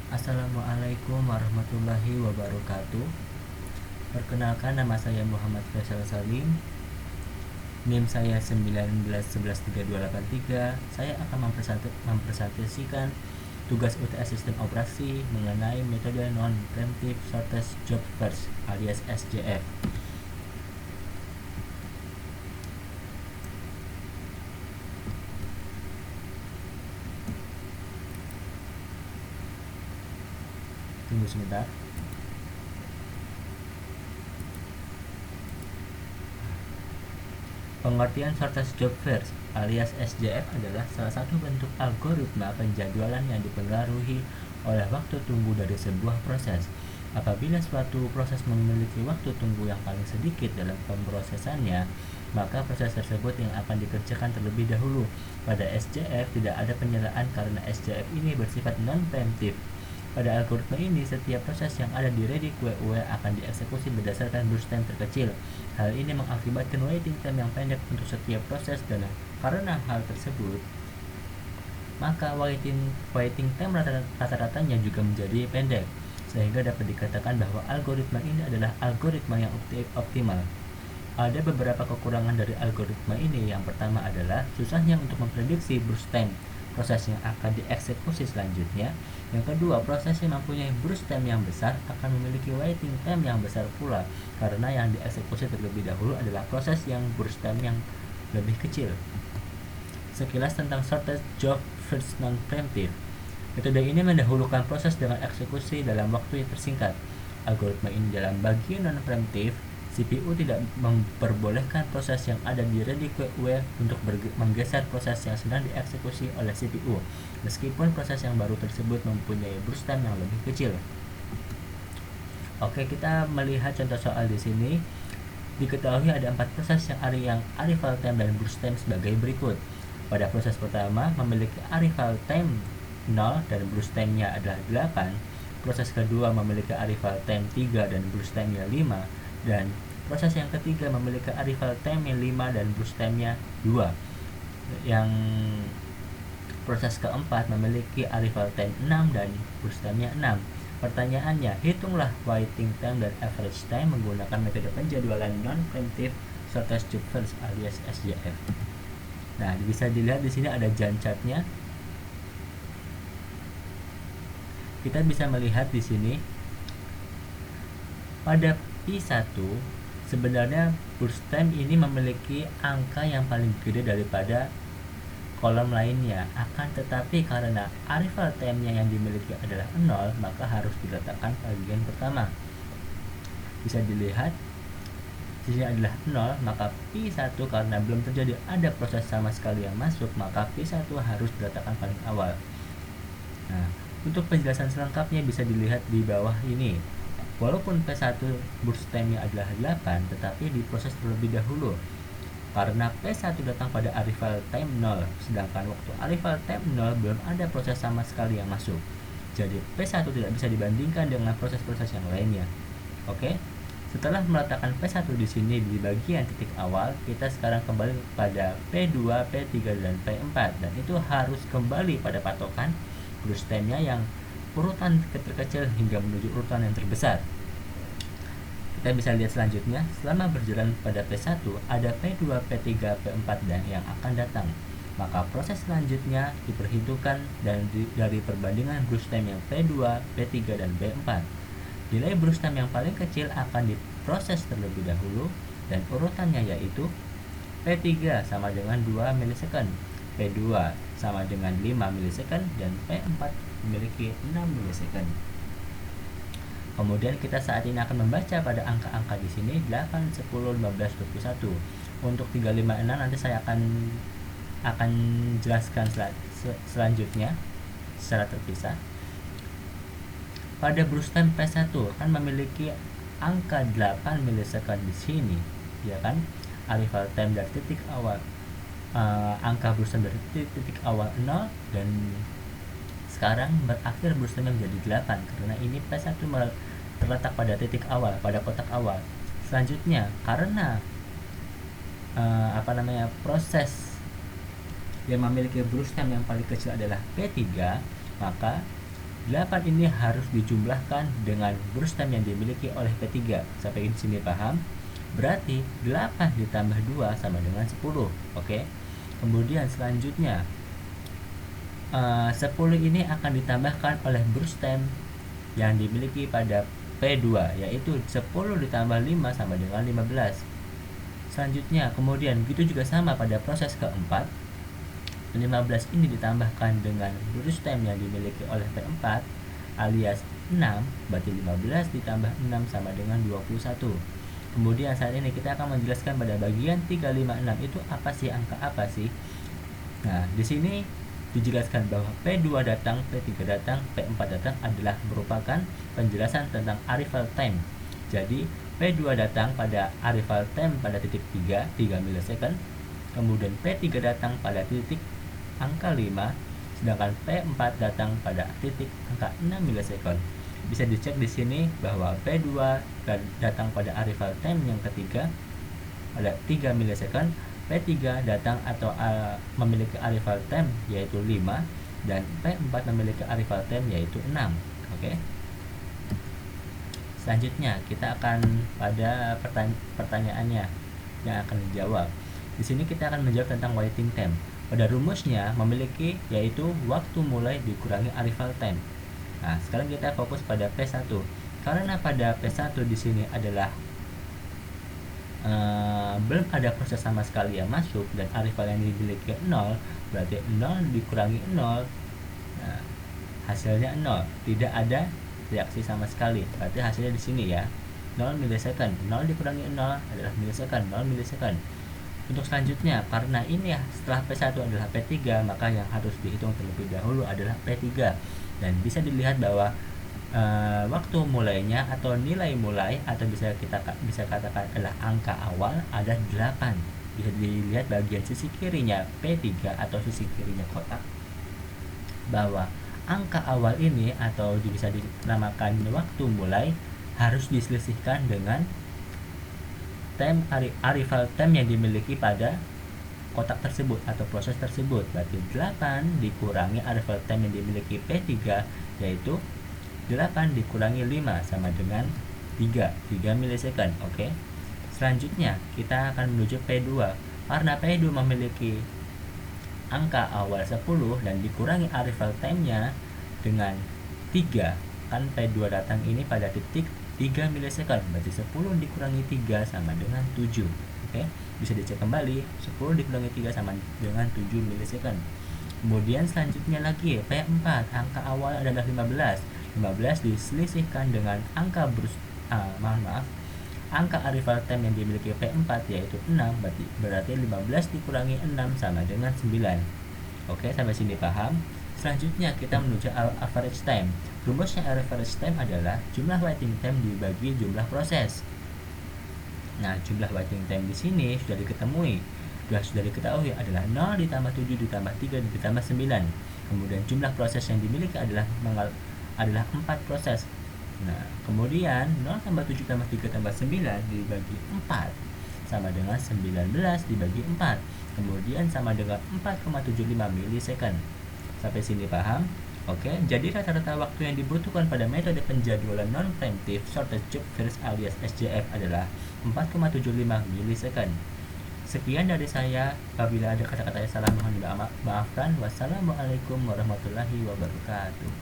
Assalamualaikum warahmatullahi wabarakatuh. Perkenalkan, nama saya Muhammad Faisal Salim. NIM saya 19113283. Saya akan mempresentasikan tugas UTS Sistem Operasi mengenai metode Non-Preemptive Shortest Job First alias SJF. Tunggu sebentar. Pengertian Shortest Job First alias SJF adalah salah satu bentuk algoritma penjadwalan yang dipengaruhi oleh waktu tunggu dari sebuah proses. Apabila suatu proses memiliki waktu tunggu yang paling sedikit dalam pemrosesannya, maka proses tersebut yang akan dikerjakan terlebih dahulu. Pada SJF tidak ada penyalaan karena SJF ini bersifat non-preemptive. Pada algoritma ini, setiap proses yang ada di ready QUE akan dieksekusi berdasarkan burst time terkecil. Hal ini mengakibatkan waiting time yang pendek untuk setiap proses, dan karena hal tersebut, maka waiting time rata-ratanya juga menjadi pendek, sehingga dapat dikatakan bahwa algoritma ini adalah algoritma yang optimal. Ada beberapa kekurangan dari algoritma ini. Yang pertama adalah susahnya untuk memprediksi burst time proses yang akan dieksekusi selanjutnya. Yang kedua, proses yang mempunyai burst time yang besar akan memiliki waiting time yang besar pula, karena yang dieksekusi terlebih dahulu adalah proses yang burst time yang lebih kecil. Sekilas tentang Shortest Job First Non-Preemptive. Metode ini mendahulukan proses dengan eksekusi dalam waktu yang tersingkat. Algoritma ini dalam bagian non-preemptive, CPU tidak memperbolehkan proses yang ada di ready QUE untuk menggeser proses yang sedang dieksekusi oleh CPU, meskipun proses yang baru tersebut mempunyai burst time yang lebih kecil. Oke, kita melihat contoh soal di sini. Diketahui ada 4 proses yang arrival time dan burst time sebagai berikut. Pada proses pertama memiliki arrival time 0 dan burst time-nya adalah 8. Proses kedua memiliki arrival time 3 dan burst time-nya 5. Dan proses yang ketiga memiliki arrival time-nya 5 dan burst time-nya 2. Yang proses keempat memiliki arrival time 6 dan burst time-nya 6. Pertanyaannya, hitunglah waiting time dan average time menggunakan metode penjadwalan non-preemptive shortest job first alias SJF. Nah, bisa dilihat di sini ada Gantt chart-nya. Kita bisa melihat di sini pada P1 sebenarnya burst time ini memiliki angka yang paling gede daripada kolom lainnya. Akan tetapi karena arrival time-nya yang dimiliki adalah 0, maka harus diletakkan bagian pertama. Bisa dilihat di sini adalah 0, maka P1 karena belum terjadi ada proses sama sekali yang masuk, maka P1 harus diletakkan paling awal. Nah, untuk penjelasan selengkapnya bisa dilihat di bawah ini. Walaupun P1 burst time-nya adalah 8, tetapi diproses terlebih dahulu karena P1 datang pada arrival time 0, sedangkan waktu arrival time 0 belum ada proses sama sekali yang masuk. Jadi P1 tidak bisa dibandingkan dengan proses-proses yang lainnya. Oke? Setelah meletakkan P1 di sini di bagian titik awal, kita sekarang kembali pada P2, P3, dan P4, dan itu harus kembali pada patokan burst time-nya yang urutan terkecil hingga menuju urutan yang terbesar. Kita bisa lihat selanjutnya, selama berjalan pada P1, ada P2, P3, P4 dan yang akan datang. Maka proses selanjutnya diperhitungkan dari perbandingan burst time yang P2, P3, dan P4. Nilai burst time yang paling kecil akan diproses terlebih dahulu, dan urutannya yaitu P3 sama dengan 2 milisecond, P2 sama dengan 5 milisecond, dan P4 memiliki 6 milisecond. Kemudian kita saat ini akan membaca pada angka-angka di sini 8, 10, 15, 21. Untuk 3, 5, 6 nanti saya akan jelaskan selanjutnya secara terpisah. Pada burst time P1 kan memiliki angka 8 milisecond di sini, ya kan? Arrival time dari titik awal, angka burst time dari titik awal 0, dan sekarang berakhir burst time menjadi 8 karena ini P1 terletak pada titik awal, pada kotak awal. Selanjutnya, karena proses yang memiliki burst time yang paling kecil adalah P3, maka 8 ini harus dijumlahkan dengan burst time yang dimiliki oleh P3. Sampai di sini paham? Berarti 8 ditambah 2 sama dengan 10. Oke. Kemudian selanjutnya 10 ini akan ditambahkan oleh burst time yang dimiliki pada P2, yaitu 10 ditambah 5 sama dengan 15. Selanjutnya kemudian begitu juga sama pada proses keempat. 15 ini ditambahkan dengan burst time yang dimiliki oleh P4 alias 6, berarti 15 ditambah 6 sama dengan 21. Kemudian saat ini kita akan menjelaskan pada bagian 356 itu apa sih, angka apa sih. Nah, di sini dijelaskan bahwa P2 datang, P3 datang, P4 datang adalah merupakan penjelasan tentang arrival time. Jadi P2 datang pada arrival time pada titik 3 millisecond. Kemudian P3 datang pada titik angka 5, sedangkan P4 datang pada titik angka 6 millisecond. Bisa dicek di sini bahwa P2 datang pada arrival time yang ketiga pada 3 millisecond, P3 datang atau memiliki arrival time yaitu 5, dan P4 memiliki arrival time yaitu 6. Oke. Selanjutnya kita akan pada pertanyaannya yang akan dijawab. Di sini kita akan menjawab tentang waiting time. Pada rumusnya memiliki yaitu waktu mulai dikurangi arrival time. Nah, sekarang kita fokus pada P1. Karena pada P1 di sini adalah belum ada proses sama sekali yang masuk dan arrival yang dimiliki 0, berarti 0 dikurangi 0, nah, hasilnya 0, tidak ada reaksi sama sekali. Berarti hasilnya di sini ya, 0 millisecond. 0 dikurangi 0 adalah millisecond, 0 millisecond. Untuk selanjutnya, karena ini ya setelah P1 adalah P3, maka yang harus dihitung terlebih dahulu adalah P3. Dan bisa dilihat bahwa waktu mulainya atau nilai mulai atau bisa katakan adalah angka awal ada 8. Bisa dilihat bagian sisi kirinya P3 atau sisi kirinya kotak, bahwa angka awal ini atau bisa dinamakan waktu mulai harus diselisihkan dengan time arrival time yang dimiliki pada kotak tersebut atau proses tersebut. Berarti 8 dikurangi arrival time yang dimiliki P3 yaitu 8 dikurangi 5 sama dengan 3 millisecond. Oke. Selanjutnya kita akan menuju P2. Karena P2 memiliki angka awal 10 dan dikurangi arrival time-nya dengan 3, kan P2 datang ini pada titik 3 millisecond, berarti 10 dikurangi 3 sama dengan 7. Oke, bisa dicek kembali, 10 dikurangi 3 sama dengan 7 millisecond. Kemudian selanjutnya lagi P4, angka awal adalah 15. 15 diselisihkan dengan angka angka arrival time yang dimiliki P4 yaitu 6, berarti 15 dikurangi 6 sama dengan 9. Oke, sampai sini paham? Selanjutnya kita menuju average time. Rumusnya average time adalah jumlah waiting time dibagi jumlah proses. Nah, jumlah waiting time di sini sudah diketahui adalah 0 ditambah 7 ditambah 3 ditambah 9. Kemudian jumlah proses yang dimiliki adalah 4 proses. Nah, kemudian 0 tambah 7 tambah 3 tambah 9 dibagi 4 sama dengan 19 dibagi 4. Kemudian sama dengan 4,75 millisecond. Sampai sini paham? Oke, jadi rata-rata waktu yang dibutuhkan pada metode penjadwalan non-preemptive shortest job first alias SJF adalah 4,75 millisecond. Sekian dari saya. Apabila ada kata-kata yang salah mohon dimaafkan. Wassalamualaikum warahmatullahi wabarakatuh.